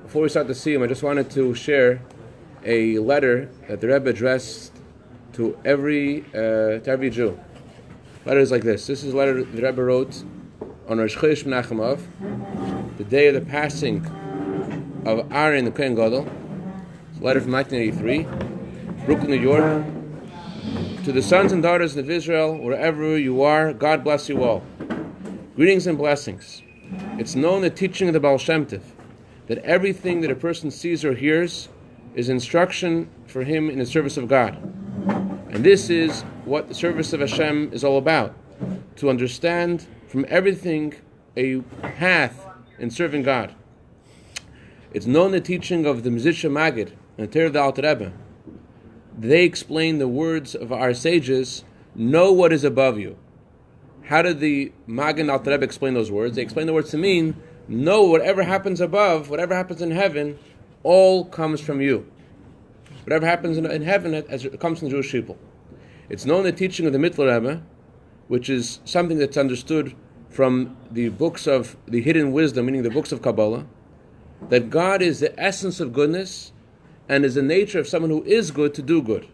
Before we start the Siyum, I just wanted to share a letter that the Rebbe addressed to every Jew. Letter is like this. This is a letter the Rebbe wrote on Rosh Chodesh Menachem Av, the day of the passing of Aaron the Kohen Gadol. It's a letter from 1983, Brooklyn, New York. To the sons and daughters of Israel, wherever you are, God bless you all. Greetings and blessings. It's known the teaching of the Baal Shem Tov that everything that a person sees or hears is instruction for him in the service of God. And this is what the service of Hashem is all about, to understand from everything a path in serving God. It's known the teaching of the Mizisha Magid and the Torah of the Alter Rebbe. They explain the words of our sages, know what is above you. How did the Magid and Alter Rebbe explain those words? They explain the words to mean, know whatever happens above, whatever happens in heaven, all comes from you. Whatever happens in heaven, as it comes from the Jewish people. It's known the teaching of the Mittler Rebbe, which is something that's understood from the books of the hidden wisdom, meaning the books of Kabbalah, that God is the essence of goodness and is the nature of someone who is good to do good.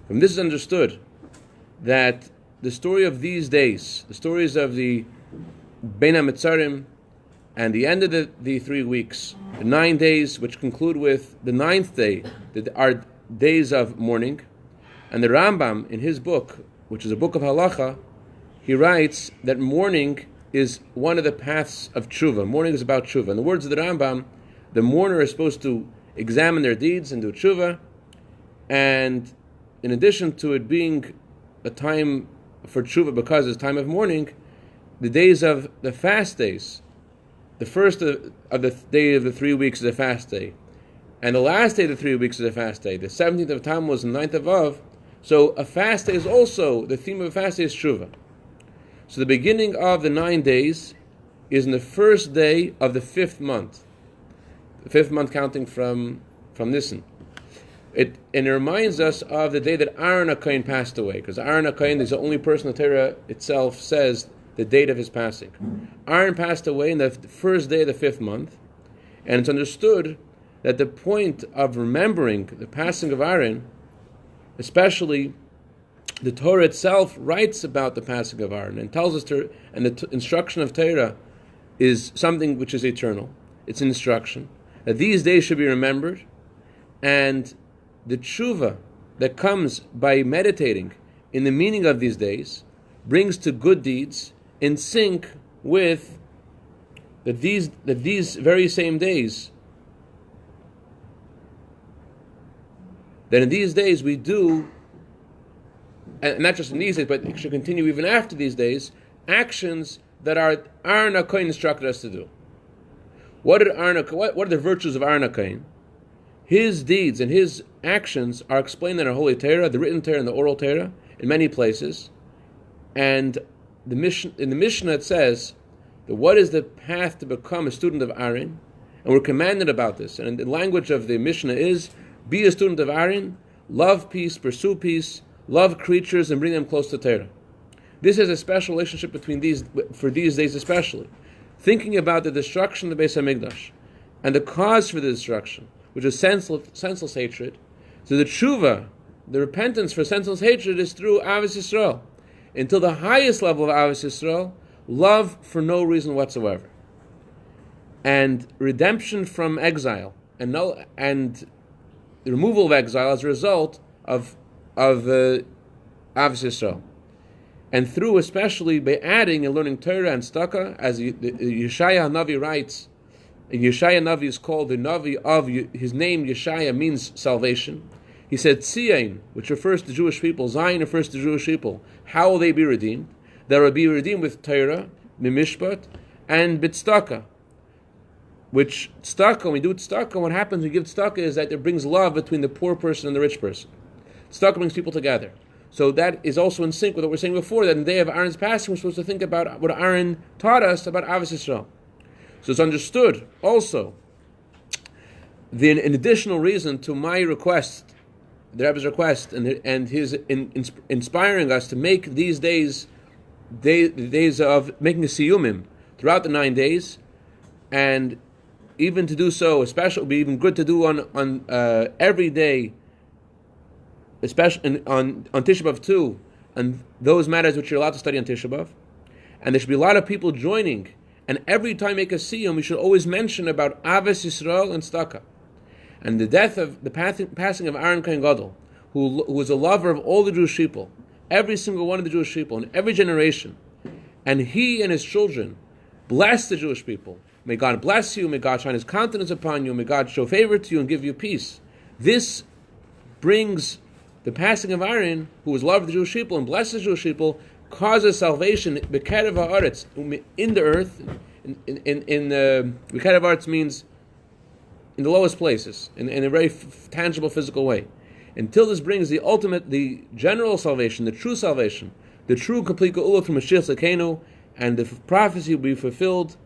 From this is understood that the story of these days, the stories of the Bein HaMetzarim, and the end of the 3 weeks, the 9 days, which conclude with the 9th day, that are days of mourning. And the Rambam, in his book, which is a book of halacha, he writes that mourning is one of the paths of tshuva. Mourning is about tshuva. In the words of the Rambam, the mourner is supposed to examine their deeds and do tshuva. And in addition to it being a time for tshuva because it's time of mourning, the days of the fast days, the first of the day of the 3 weeks is a fast day, and the last day of the 3 weeks is a fast day. The 17th of Tammuz and 9th of Av. So a fast day is also, the theme of a fast day is tshuva. So the beginning of the 9 days is in the first day of the 5th month. The 5th month counting from Nisan. And it reminds us of the day that Aaron HaKohen passed away, because Aaron HaKohen is the only person the Torah itself says the date of his passing. Aaron passed away in the first day of the 5th month, and it's understood that the point of remembering the passing of Aaron, especially the Torah itself writes about the passing of Aaron and tells us and the instruction of Torah is something which is eternal. It's an instruction that these days should be remembered, and the tshuva that comes by meditating in the meaning of these days brings to good deeds in sync with that these very same days, that in these days we do, and not just in these days, but it should continue even after these days, actions that Aaron HaKohen instructed us to do. What are the virtues of Aaron HaKohen? His deeds and his actions are explained in our Holy Torah, the written Torah and the oral Torah, in many places. And in the Mishnah it says that what is the path to become a student of Aaron? And we're commanded about this. And the language of the Mishnah is, be a student of Aaron, love peace, pursue peace, love creatures, and bring them close to Torah. This is a special relationship for these days especially. Thinking about the destruction of the Beis HaMikdash and the cause for the destruction, which is senseless hatred. So the tshuva, the repentance for senseless hatred, is through Avos Yisrael. Until the highest level of Avos Yisrael, love for no reason whatsoever. And redemption from exile, and the removal of exile as a result of Avos Yisrael. And through, especially by adding and learning Torah and Staka, as Yeshaya Navi writes, and Yeshaya Navi is called the Navi of, his name Yeshaya means salvation. He said Tzion, which refers to Jewish people, Zion refers to Jewish people. How will they be redeemed? They will be redeemed with Torah, Mimishpat, and B'tzedakah. Which tzedakah, when we do tzedakah, what happens when we give tzedakah is that it brings love between the poor person and the rich person. Tzedakah brings people together. So that is also in sync with what we were saying before, that in the day of Aaron's passing, we're supposed to think about what Aaron taught us about Avos Yisrael. So it's understood also, an additional reason to my request, the Rebbe's request, and his inspiring us to make these days days of making a siyumim throughout the 9 days, and even to do so, especially, it would be even good to do on every day, especially on Tisha B'Av too, and those matters which you're allowed to study on Tisha B'Av. And there should be a lot of people joining. And every time we make a siyum, we should always mention about Aves Yisrael and Staka, and the death of the passing of Aaron Kohen Gadol, who was a lover of all the Jewish people, every single one of the Jewish people in every generation, and he and his children blessed the Jewish people. May God bless you. May God shine His countenance upon you. May God show favor to you and give you peace. This brings the passing of Aaron, who was loved the Jewish people and blessed the Jewish people, causes salvation b'kerev haaretz, in the earth. In b'kerev haaretz means in the lowest places, in a very tangible, physical way. Until this brings the ultimate, the general salvation, the true salvation, the true complete geula from Mashiach Tzidkenu, and the prophecy will be fulfilled.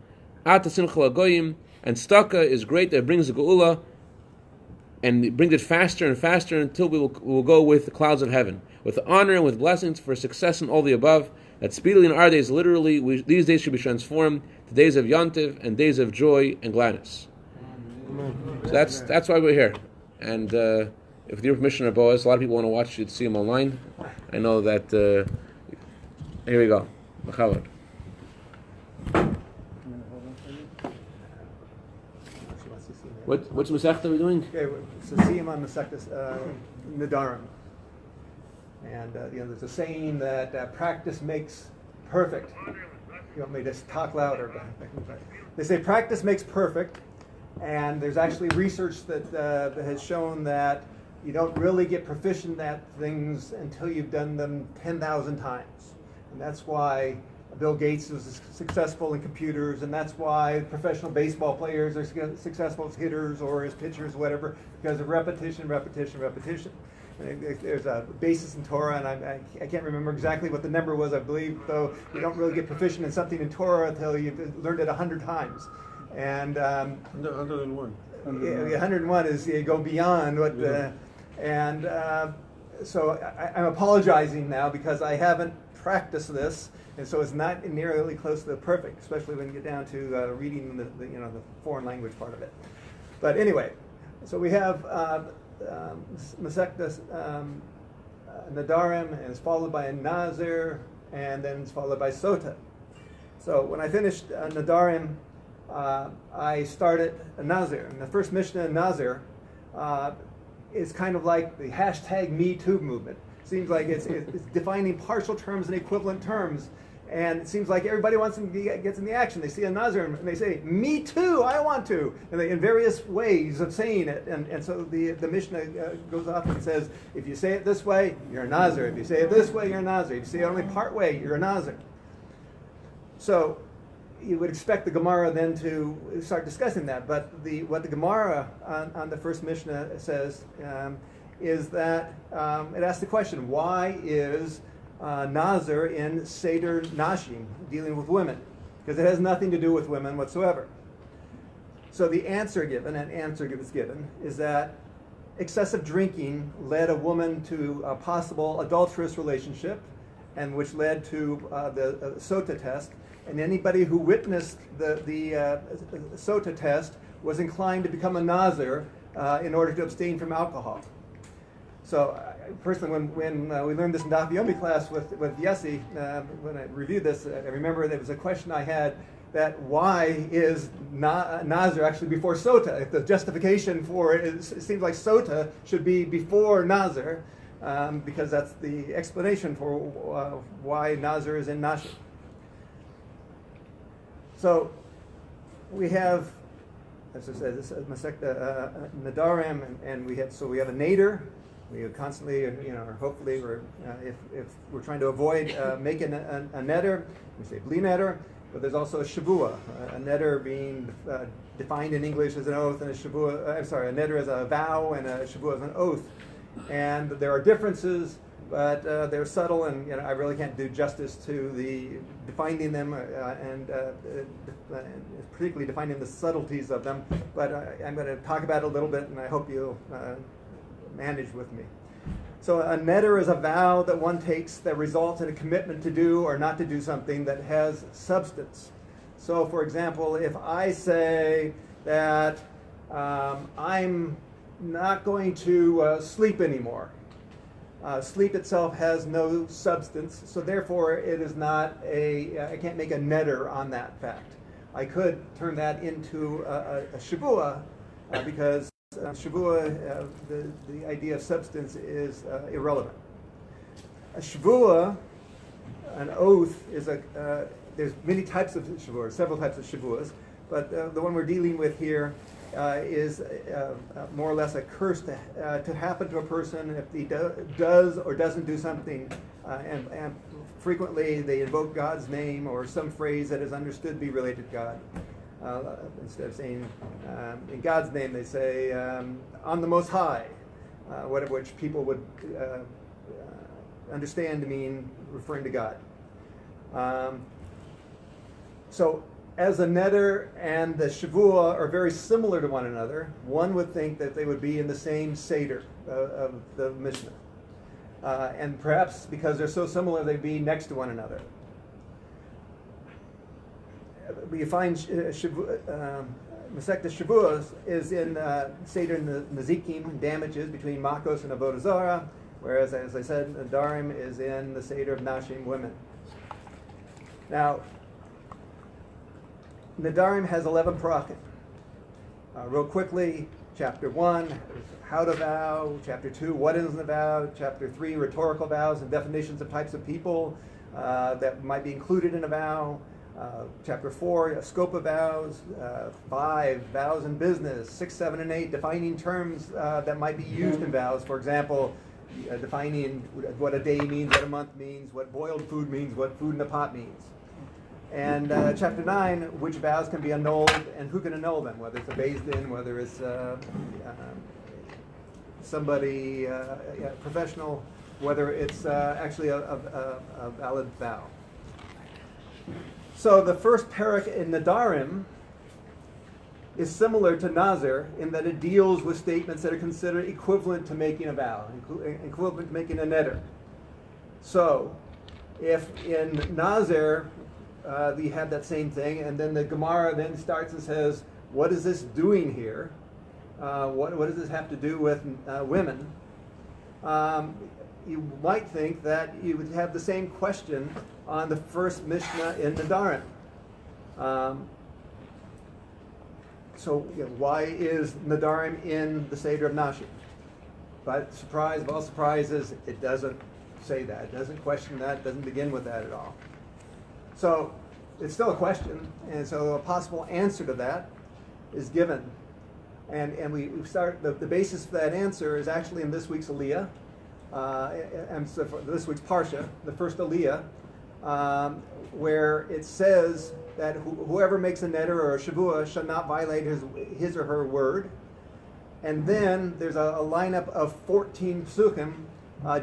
Ata simcha lagoyim, and staka is great that brings the geula, and it brings it faster and faster until we will go with the clouds of heaven, with honor and with blessings for success in all the above. That speedily in our days, literally, these days should be transformed to days of Yontiv and days of joy and gladness. So that's why we're here. And if with your permission, Boaz, a lot of people want to watch you to see him online. I know that. Here we go. Machavod. Which Masechta are we doing? Okay, so see him on Masechta Nadarim. And there's a saying that practice makes perfect. You want me to talk louder? They say practice makes perfect, and there's actually research that has shown that you don't really get proficient at things until you've done them 10,000 times. And that's why Bill Gates was successful in computers, and that's why professional baseball players are successful as hitters or as pitchers, whatever, because of repetition. There's a basis in Torah, and I can't remember exactly what the number was, I believe, though you don't really get proficient in something in Torah until you've learned it 100 times. And 101. 101 is you go beyond what so I'm apologizing now because I haven't practiced this. And so it's not nearly close to the perfect, especially when you get down to reading the foreign language part of it. But anyway, so we have Masechta Nadarim, and it's followed by a Nazir, and then it's followed by Sota. So when I finished Nadarim, I started a Nazir. And the first Mishnah in Nazir is kind of like the hashtag Me Too movement. Seems like it's defining partial terms and equivalent terms. And it seems like everybody gets in the action. They see a Nazir and they say, "Me too, I want to," and in various ways of saying it. And so the Mishnah goes off and says, if you say it this way, you're a Nazir. If you say it this way, you're a Nazir. If you say it only part way, you're a Nazir. So you would expect the Gemara then to start discussing that. But what the Gemara on the first Mishnah says is that it asks the question, why is Nazir in Seder Nashim, dealing with women, because it has nothing to do with women whatsoever. So the answer given, is that excessive drinking led a woman to a possible adulterous relationship, and which led to the Sota test. And anybody who witnessed the Sota test was inclined to become a Nazir in order to abstain from alcohol. So personally, when we learned this in Daf Yomi class with Yessi, when I reviewed this, I remember there was a question I had that why is Nazir actually before Sota? If the justification for it seems like Sota should be before Nazir, because that's the explanation for why Nazir is in Nashim. So we have, as I said, this is Masechta Nadarim, and we have a Nader. We constantly, hopefully, if we're trying to avoid making a neder, we say bli neder. But there's also a shavua, a neder being defined in English as an oath, and a neder as a vow, and a shavua as an oath. And there are differences, but they're subtle, and I really can't do justice to the defining them and particularly defining the subtleties of them. But I'm going to talk about it a little bit, and I hope you'll manage with me. So a neder is a vow that one takes that results in a commitment to do or not to do something that has substance. So for example, if I say that I'm not going to sleep anymore. Sleep itself has no substance, so therefore it is not I can't make a neder on that fact. I could turn that into a shavua, because shavua, the idea of substance is irrelevant. A shavua, an oath, is there's many types of shavuos, several types of shavuos, but the one we're dealing with here is more or less a curse to happen to a person if he does or doesn't do something, and frequently they invoke God's name or some phrase that is understood to be related to God. Instead of saying in God's name, they say on the Most High, which people would understand to mean referring to God. So as the neder and the shavua are very similar to one another, one would think that they would be in the same seder of the Mishnah. And perhaps because they're so similar, they'd be next to one another. You find Masechta Shavuos is in Seder Nazikim, damages between Makos and Avodah Zarah, whereas, as I said, Nadarim is in the Seder of Nashim, women. Now, Nadarim has 11 parakim. Real quickly, chapter 1, how to vow. Chapter 2, what is a vow. Chapter 3, rhetorical vows and definitions of types of people that might be included in a vow. Chapter 4, scope of vows. 5, vows in business. 6, 7, and 8, defining terms that might be used in vows. For example, defining what a day means, what a month means, what boiled food means, what food in a pot means. And chapter 9, which vows can be annulled and who can annul them, whether it's a Beis Din, whether it's somebody professional, whether it's actually a valid vow. So the first parak in Nadarim is similar to Nazir in that it deals with statements that are considered equivalent to making a vow, equivalent to making a neder. So if in Nazir, you have that same thing, and then the Gemara then starts and says, what is this doing here? What does this have to do with women? You might think that you would have the same question on the first Mishnah in Nadarim. So why is Nadarim in the Seder of Nashim? But surprise of all surprises, it doesn't say that. It doesn't question that. It doesn't begin with that at all. So it's still a question, and so a possible answer to that is given. And we start, the basis for that answer is actually in this week's Aliyah, and so for this week's Parsha, the first Aliyah, where it says that whoever makes a neder or a shavua shall not violate his or her word. And then there's a lineup of 14 psukim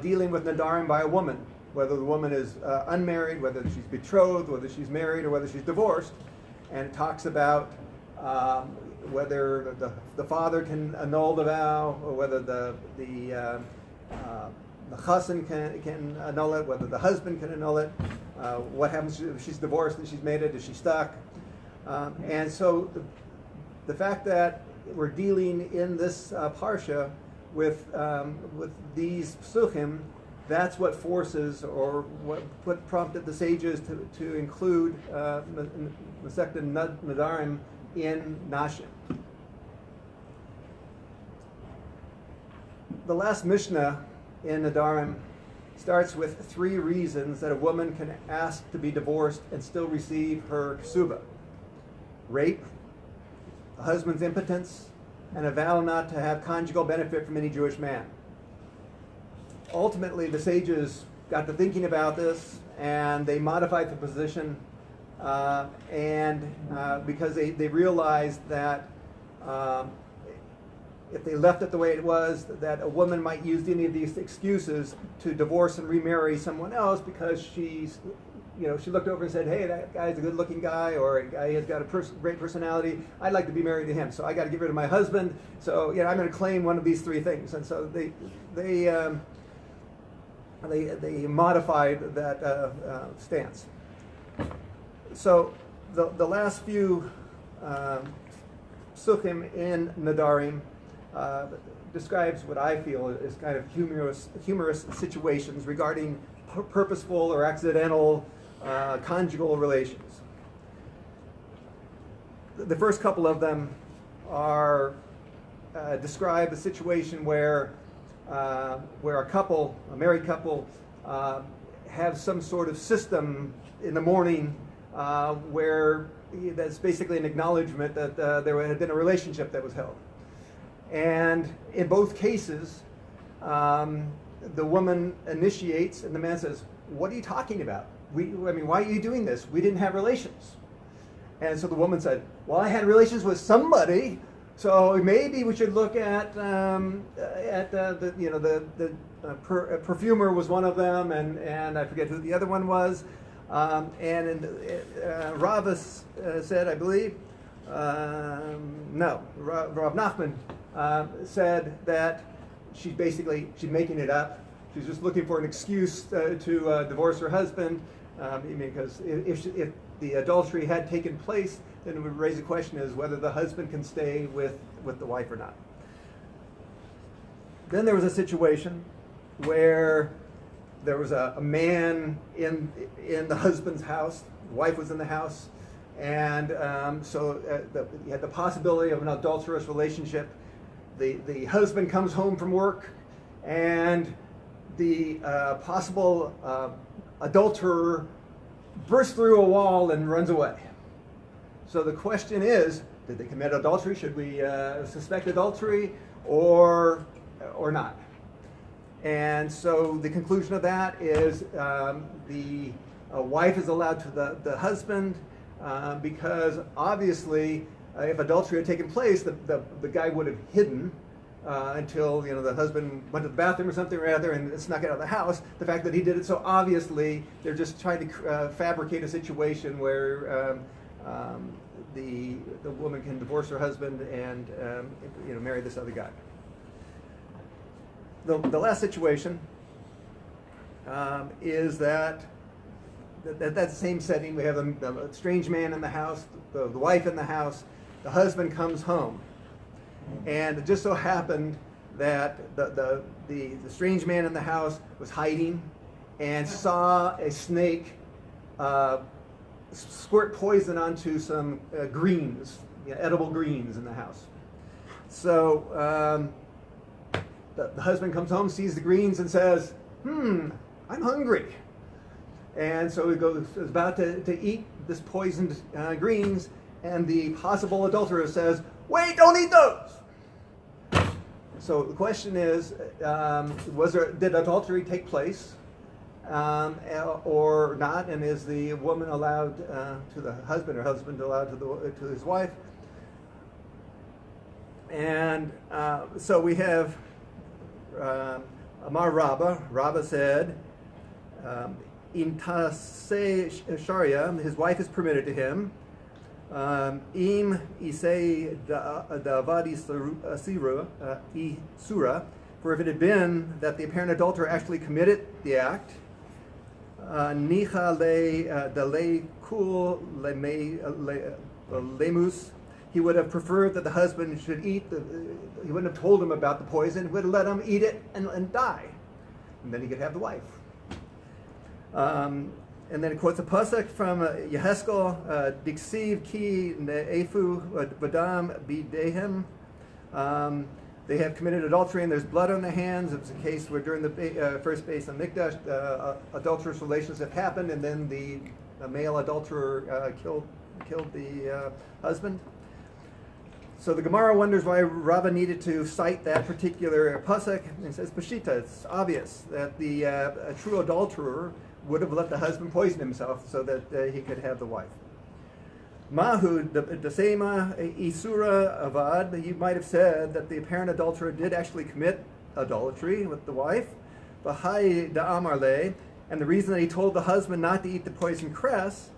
dealing with nadarim by a woman, whether the woman is unmarried, whether she's betrothed, whether she's married, or whether she's divorced. And it talks about whether the father can annul the vow, or whether the chassan can annul it, whether the husband can annul it. What happens if she's divorced and she's made it? Is she stuck? And so the fact that we're dealing in this parsha with these psuchim, that's what forces, or what prompted the sages to include Masechta Nadarim in Nashim. The last Mishnah in Nadarim starts with 3 reasons that a woman can ask to be divorced and still receive her ksuba: rape, a husband's impotence, and a vow not to have conjugal benefit from any Jewish man. Ultimately, the sages got to thinking about this, and they modified the position, because they realized that if they left it the way it was, that a woman might use any of these excuses to divorce and remarry someone else because she looked over and said, hey, that guy's a good-looking guy, or a guy has got a great personality. I'd like to be married to him, so I got to get rid of my husband. So I'm going to claim one of these 3 things. And so they modified that stance. So the last few psuchim in Nadarim describes what I feel is kind of humorous situations regarding purposeful or accidental conjugal relations. The first couple of them are describe a situation where a married couple, have some sort of system in the morning where that's basically an acknowledgement that there had been a relationship that was held. And in both cases, the woman initiates, and the man says, "What are you talking about? Why are you doing this? We didn't have relations." And so the woman said, "Well, I had relations with somebody, so maybe we should look at perfumer was one of them, and I forget who the other one was." Rava said, I believe, Rav Nachman said that she's making it up. She's just looking for an excuse to divorce her husband, because if the adultery had taken place, then it would raise the question as whether the husband can stay with the wife or not. Then there was a situation where there was a man in the husband's house, the wife was in the house, and so you had the possibility of an adulterous relationship. The husband comes home from work, and the possible adulterer bursts through a wall and runs away. So the question is, did they commit adultery? Should we suspect adultery or not? And so the conclusion of that is the wife is allowed to the husband because obviously if adultery had taken place, the guy would have hidden until the husband went to the bathroom or something or other and snuck out of the house. The fact that he did it so obviously, they're just trying to fabricate a situation where the woman can divorce her husband and marry this other guy. The last situation is that's the same setting. We have a strange man in the house, the wife in the house, the husband comes home. And it just so happened that the strange man in the house was hiding and saw a snake squirt poison onto some greens, edible greens in the house. So the husband comes home, sees the greens, and says, I'm hungry. And so he is about to eat this poisoned greens, and the possible adulterer says, "Wait, don't eat those." So the question is, did adultery take place or not? And is the woman allowed to the husband, or husband allowed to his wife? And so we have Amar Rabba. Rabba said, "In taseh sharia, his wife is permitted to him. Im isei da'avad isura, for if it had been that the apparent adulterer actually committed the act, nicha le kul lemus, he would have preferred that the husband should eat he wouldn't have told him about the poison, he would have let him eat it and die, and then he could have the wife." And then it quotes a pasuk from Yeheskel, "Diksiv ki ne'efu v'dam bidehem." They have committed adultery and there's blood on their hands. It was a case where during the first Beis HaMikdash, adulterous relations have happened, and then the male adulterer killed the husband. So the Gemara wonders why Rava needed to cite that particular pasuk, and says, Pashita, it's obvious that a true adulterer would have let the husband poison himself so that he could have the wife. Mahu dasema isura avad, you might have said that the apparent adulterer did actually commit adultery with the wife. Bahai da'amarle, and the reason that he told the husband not to eat the poison cress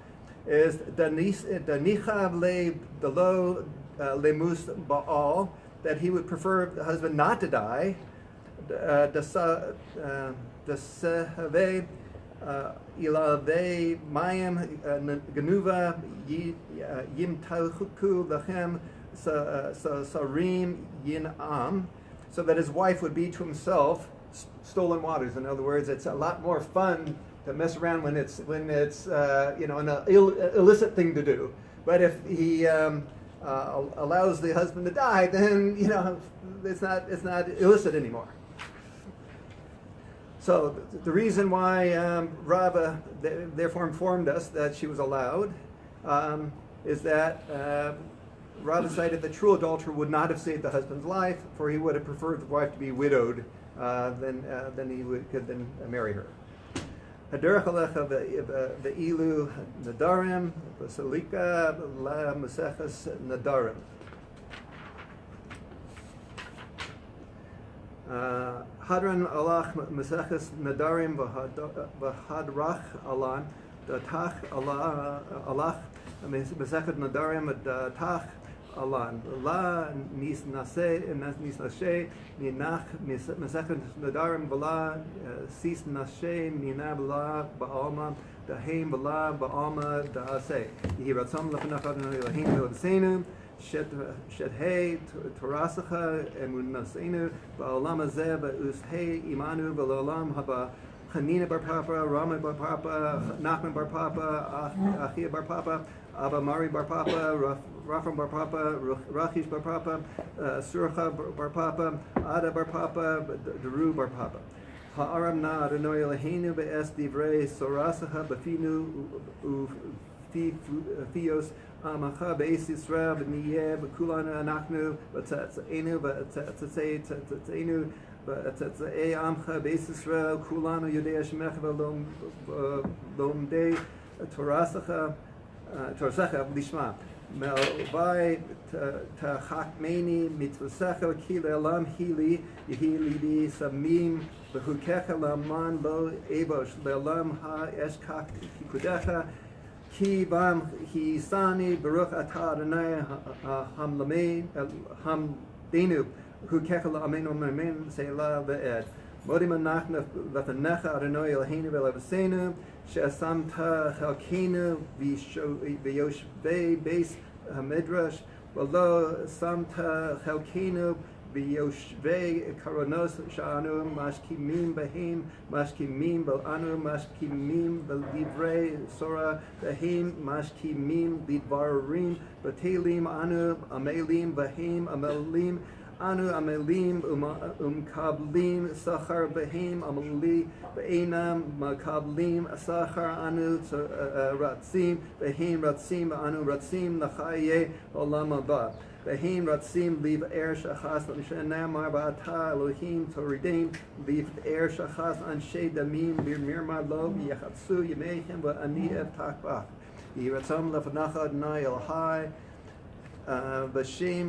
is danichav le delo lemus ba'al, that he would prefer the husband not to die. Dasave ilave mayim ganuva yimtalchuku lachem, sarim yinam, so that his wife would be to himself stolen waters. In other words, it's a lot more fun to mess around when it's an illicit thing to do. But if he allows the husband to die, then it's not illicit anymore. So the reason why Rava therefore informed us that she was allowed is that Rava cited that true adulterer would not have saved the husband's life, for he would have preferred the wife to be widowed than he could then marry her. Haderech alecha ve'ilu nadarim v'salika la maseches nadarim. Hadran alach maseches nadarim v'hadrach alan datach alach maseches nadarim datach alan la nis naseh minach maseches nadarim v'la sis naseh minab la ba'alma dahem v'la ba'alma da'aseh yehi ratzon lefanach Adonai Eloheinu v'seinu shet hey torasacha emunasenu ba'olam hazeh ba'ushei imanu ba'olam haba Hanina bar Papa, Rama bar Papa, Nachman bar Papa, Achia bar Papa, Abba Mari bar Papa, Rafam bar Papa, Rachish bar Papa, Surcha bar Papa, Ada bar Papa, Deru bar Papa. Ha'aram na Adonai Eloheinu be'es divrei sorasacha b'finu u'fios amacha be'es Yisrael v'niyeh v'kulana anachnu v'tzatzenu v'tzatzenu v'tzatzei amcha be'es Yisrael kulanu yodei Hashemecha v'lomdei torasacha lishma Melvai Tachakmeni mitzvasecha ki le'olam hili yehi lidi samim v'hukecha laman lo ebosh le'olam ha'eshkak kudecha ki bam hisani baruch atah Adonai hamdenu hukecha la'amenu amen selah ve'ed modim anachna v'tanecha Adonai Eloheinu v'levasenu she'asamta chelkenu v'yoshvei beis hamidrash v'lo samta chelkenu v'yoshvei karonos sha'anu mashkimim b'hem mashkimim b'anu mashkimim b'livrei sora b'hem mashkimim b'dvarim b'telim anu amelim b'hem amelim Anu amelim kablim sachar behem ameli be'enam makablim sachar anu ratzim behem ratzim anu ratzim nachaye olam haba behem ratzim liv er shachas l'shenamar ba'ata Elohim toridim liv er shachas anshe damim b'mirma lo yachatsu yemeihem v'ani evtakbach yiratzam lefanacha Adonai Elohai B'shem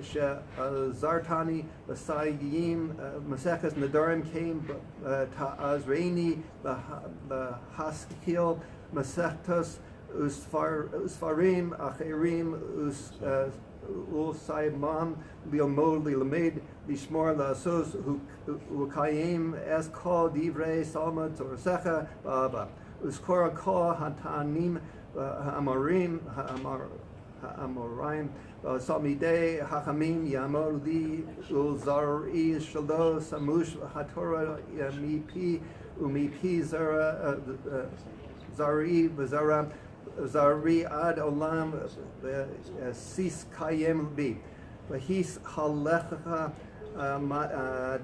she'azartani b'sayim Maseches Nadarim came ta'azreini b'haskil Masechtos usfarim acherim usaymam liomod lilamed lishmor la'asos ukayim es kol divrei salma torasecha ba'aba uskora kol hatanim ha'amarim Amoraim, Samidei, Hachamim, Yamor Li, Ulzari, Shalo, Samush, Hatorah, Mipi, Umipi, Zara, Zari, Vazara, Zari, Ad Olam, Sis Kayem Bi, Vahis Halecha,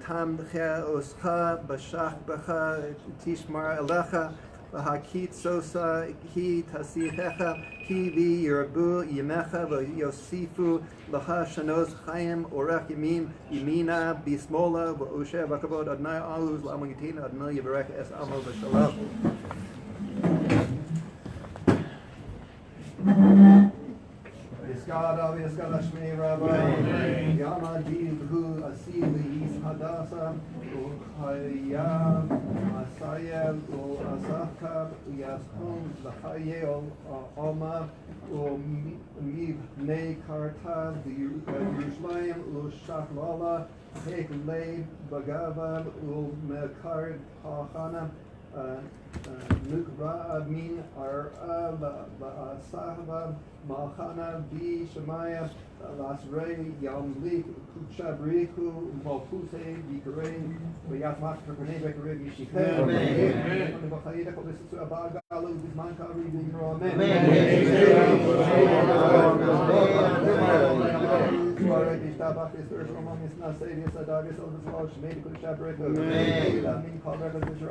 Tamcha, Oscha, Bashach, Bacha, Tishmar, Alecha, Hakit sosa ki tasihecha ki vi yirabu yemecha v'yosifu laha shanos chayim orech yamim yimina bismola v'osher v'kavod Adonai aluz la'amagitin Adonai yivarech es amo v'shalom. Yisgad Yisgad Shmei Rabbi Yamadi B'hu Asili Yis Hadasa Uchayam Asayel Asaka Yashom L'Chayel Oma Mivnei Karta Yerushalayim L'Shachlala Hek Lei B'Gava L'Mekar Hachana Nukra Min Arava Sahaba Malchana B Shemaya Lasrei Yamlik Kuchabriku Mopuse Bikarein Vayatmak Perkane Bekare Bishikhe Amen. Bakhaida Kobisu Abaga Alu Bisman Kari Bimro Amen. Suare Bistabak is there from Miss Nasadius Adavis Oldus Medical Shabreko. Amen. Called Revolution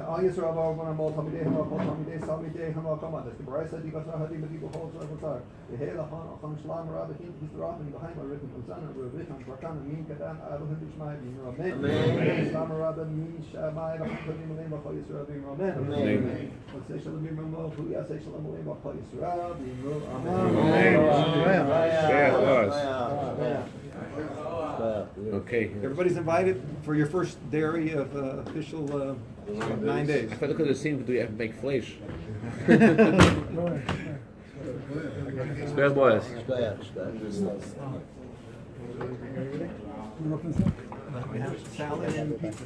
all Yisrael are going to multiply Hamid Samide Hamakama. The Brisa Dibasahadi Medical Halls of Sar. The Hela Han Shlam Rabin, Hisraf, and behind my written Uzana, Rubicon, Prakan, Min Kadan, Abu Bishmai, Amen. Islam Rabin, Min Shamai, Hakim, Lema, Yisrael, Amen. What say shall be Mamo, who yes, say shall Lema, Yisrael, Amen. Okay. Everybody's invited for your first dairy of official 9 days. I thought look at the scene, do we have to make flesh? Spare boys. We have salad and pizza.